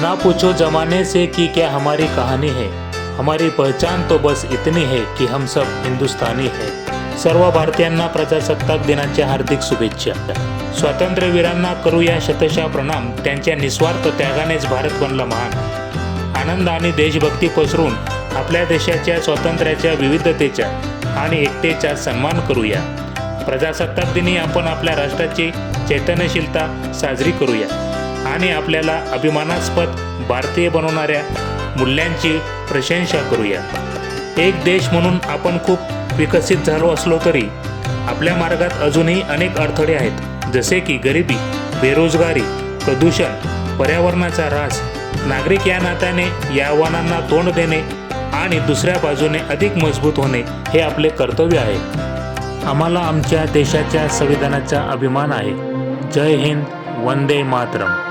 ना पूछो जमाने से कि क्या हमारी कहानी है, हमारी पहचान तो बस इतनी है कि हम सब हिंदुस्तानी है। सर्व भारतीयांना प्रजासत्ताक दिनाच्या हार्दिक शुभेच्छा। स्वातंत्र्यवीरांना करूया शतशः प्रणाम, त्यांच्या निस्वार्थ त्यागानेच भारत बनला महान। आनंद आणि देशभक्ती पसरून आपल्या देशाच्या स्वातंत्र्याच्या विविधतेच्या आणि एकतेचा सन्मान करूया। प्रजासत्ताक दिनी आपण आपल्या राष्ट्राची चैतन्यशीलता साजरी करूया आणि आपल्याला अभिमानास्पद भारतीय बनवणाऱ्या मूल्यांची प्रशंसा करूया। एक देश म्हणून आपण खूप विकसित झालो असलो तरी आपल्या मार्गात अजूनही अनेक अडथळे आहेत, जसे की गरिबी, बेरोजगारी, प्रदूषण, पर्यावरणाचा ऱ्हास। नागरिक या नात्याने या आव्हानांना तोंड देणे आणि दुसऱ्या बाजूने अधिक मजबूत होणे हे आपले कर्तव्य आहे। आम्हाला आमच्या देशाच्या संविधानाचा अभिमान आहे। जय हिंद, वंदे मातरम।